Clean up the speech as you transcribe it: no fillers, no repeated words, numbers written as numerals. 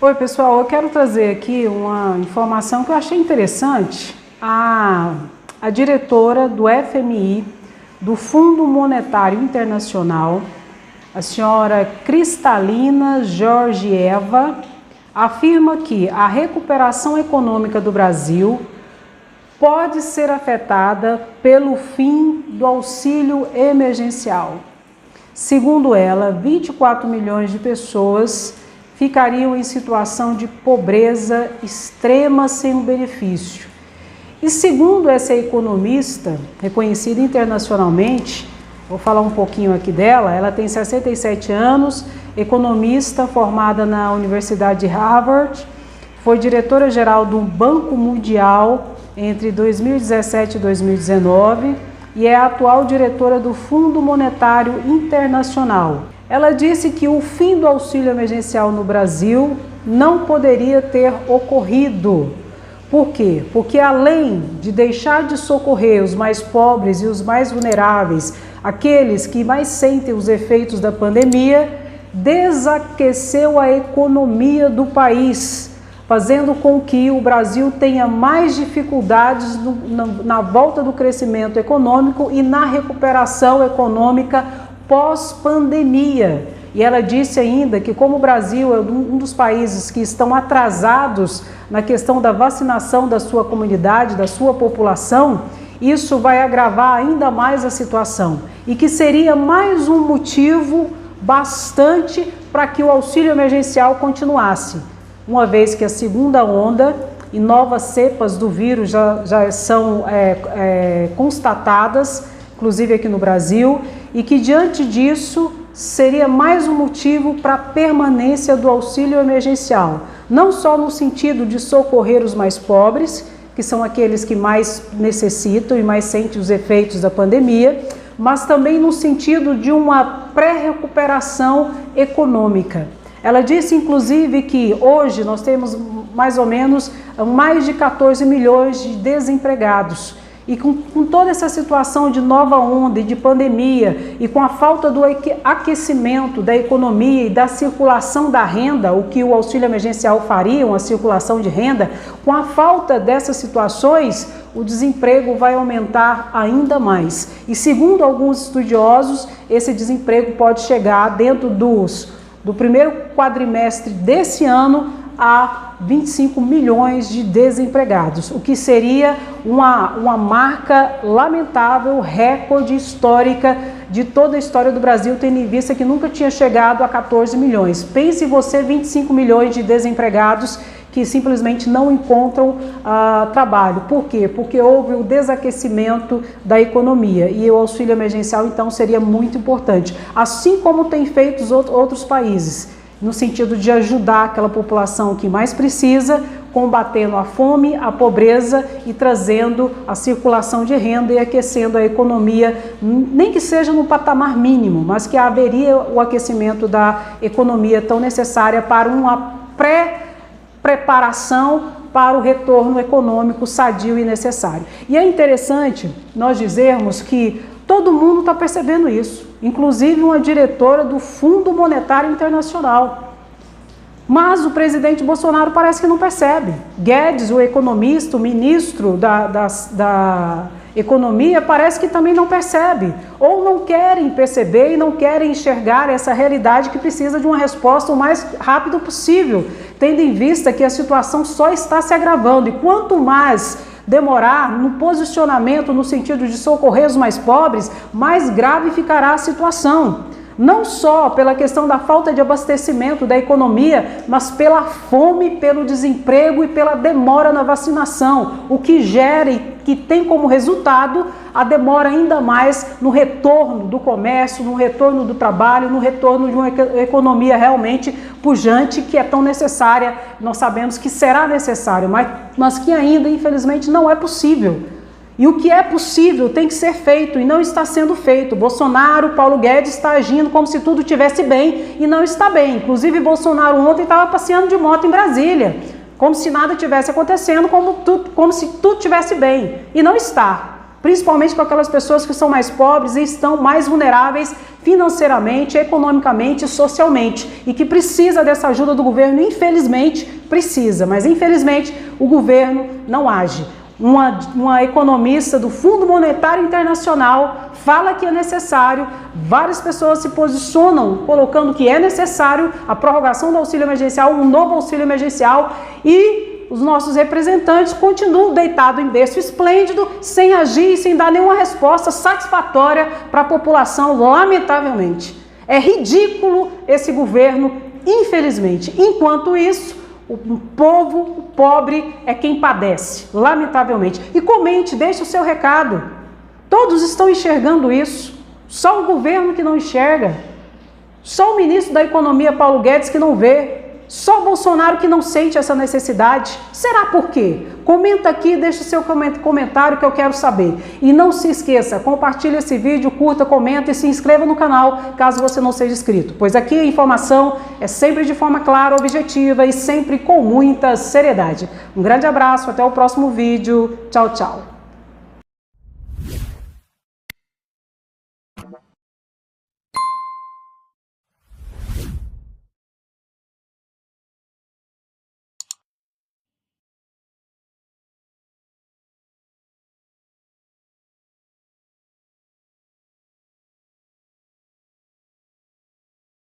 Oi pessoal, eu quero trazer aqui uma informação que eu achei interessante. A diretora do FMI, do Fundo Monetário Internacional, a senhora Kristalina Georgieva, afirma que a recuperação econômica do Brasil pode ser afetada pelo fim do auxílio emergencial. Segundo ela, 24 milhões de pessoas ficariam em situação de pobreza extrema sem o benefício. E segundo essa economista, reconhecida internacionalmente, vou falar um pouquinho aqui dela, ela tem 67 anos, economista formada na Universidade de Harvard, foi diretora-geral do Banco Mundial entre 2017 e 2019 e é a atual diretora do Fundo Monetário Internacional. Ela disse que o fim do auxílio emergencial no Brasil não poderia ter ocorrido. Por quê? Porque além de deixar de socorrer os mais pobres e os mais vulneráveis, aqueles que mais sentem os efeitos da pandemia, desaqueceu a economia do país, fazendo com que o Brasil tenha mais dificuldades na volta do crescimento econômico e na recuperação econômica pós-pandemia. E ela disse ainda que como o Brasil é um dos países que estão atrasados na questão da vacinação da sua comunidade, da sua população, isso vai agravar ainda mais a situação e que seria mais um motivo bastante para que o auxílio emergencial continuasse, uma vez que a segunda onda e novas cepas do vírus já são constatadas, inclusive aqui no Brasil, e que diante disso seria mais um motivo para a permanência do auxílio emergencial, não só no sentido de socorrer os mais pobres, que são aqueles que mais necessitam e mais sentem os efeitos da pandemia, mas também no sentido de uma pré-recuperação econômica. Ela disse, inclusive, que hoje nós temos mais ou menos mais de 14 milhões de desempregados. E com toda essa situação de nova onda e de pandemia e com a falta do aquecimento da economia e da circulação da renda, o que o auxílio emergencial faria, uma circulação de renda, com a falta dessas situações, o desemprego vai aumentar ainda mais. E segundo alguns estudiosos, esse desemprego pode chegar dentro do primeiro quadrimestre desse ano a 25 milhões de desempregados, o que seria uma marca lamentável, recorde histórica de toda a história do Brasil, tendo em vista que nunca tinha chegado a 14 milhões. Pense você, 25 milhões de desempregados que simplesmente não encontram trabalho. Por quê? Porque houve o desaquecimento da economia e o auxílio emergencial, então, seria muito importante. Assim como tem feito os outros países, no sentido de ajudar aquela população que mais precisa, combatendo a fome, a pobreza e trazendo a circulação de renda e aquecendo a economia, nem que seja no patamar mínimo, mas que haveria o aquecimento da economia tão necessária para uma preparação para o retorno econômico sadio e necessário. E é interessante nós dizermos que todo mundo está percebendo isso, inclusive uma diretora do Fundo Monetário Internacional. Mas o presidente Bolsonaro parece que não percebe. Guedes, o economista, o ministro da Economia, parece que também não percebe. Ou não querem perceber e não querem enxergar essa realidade que precisa de uma resposta o mais rápido possível, tendo em vista que a situação só está se agravando. E quanto mais demorar no posicionamento no sentido de socorrer os mais pobres, mais grave ficará a situação. Não só pela questão da falta de abastecimento da economia, mas pela fome, pelo desemprego e pela demora na vacinação, o que gera e que tem como resultado a demora ainda mais no retorno do comércio, no retorno do trabalho, no retorno de uma economia realmente pujante, que é tão necessária, nós sabemos que será necessário, mas que ainda, infelizmente, não é possível. E o que é possível tem que ser feito e não está sendo feito. Bolsonaro, Paulo Guedes está agindo como se tudo estivesse bem e não está bem. Inclusive, Bolsonaro ontem estava passeando de moto em Brasília, como se nada tivesse acontecendo, como se tudo estivesse bem. E não está. Principalmente com aquelas pessoas que são mais pobres e estão mais vulneráveis, financeiramente, economicamente e socialmente, e que precisa dessa ajuda do governo, infelizmente precisa, mas infelizmente o governo não age. Uma economista do Fundo Monetário Internacional fala que é necessário, várias pessoas se posicionam colocando que é necessário a prorrogação do auxílio emergencial, um novo auxílio emergencial, e os nossos representantes continuam deitados em berço esplêndido, sem agir e sem dar nenhuma resposta satisfatória para a população, lamentavelmente. É ridículo esse governo, infelizmente. Enquanto isso, o povo, o pobre, é quem padece, lamentavelmente. E comente, deixe o seu recado. Todos estão enxergando isso. Só o governo que não enxerga. Só o ministro da Economia, Paulo Guedes, que não vê. Só o Bolsonaro que não sente essa necessidade. Será por quê? Comenta aqui, deixa o seu comentário que eu quero saber. E não se esqueça, compartilhe esse vídeo, curta, comenta e se inscreva no canal, caso você não seja inscrito. Pois aqui a informação é sempre de forma clara, objetiva e sempre com muita seriedade. Um grande abraço, até o próximo vídeo. Tchau, tchau.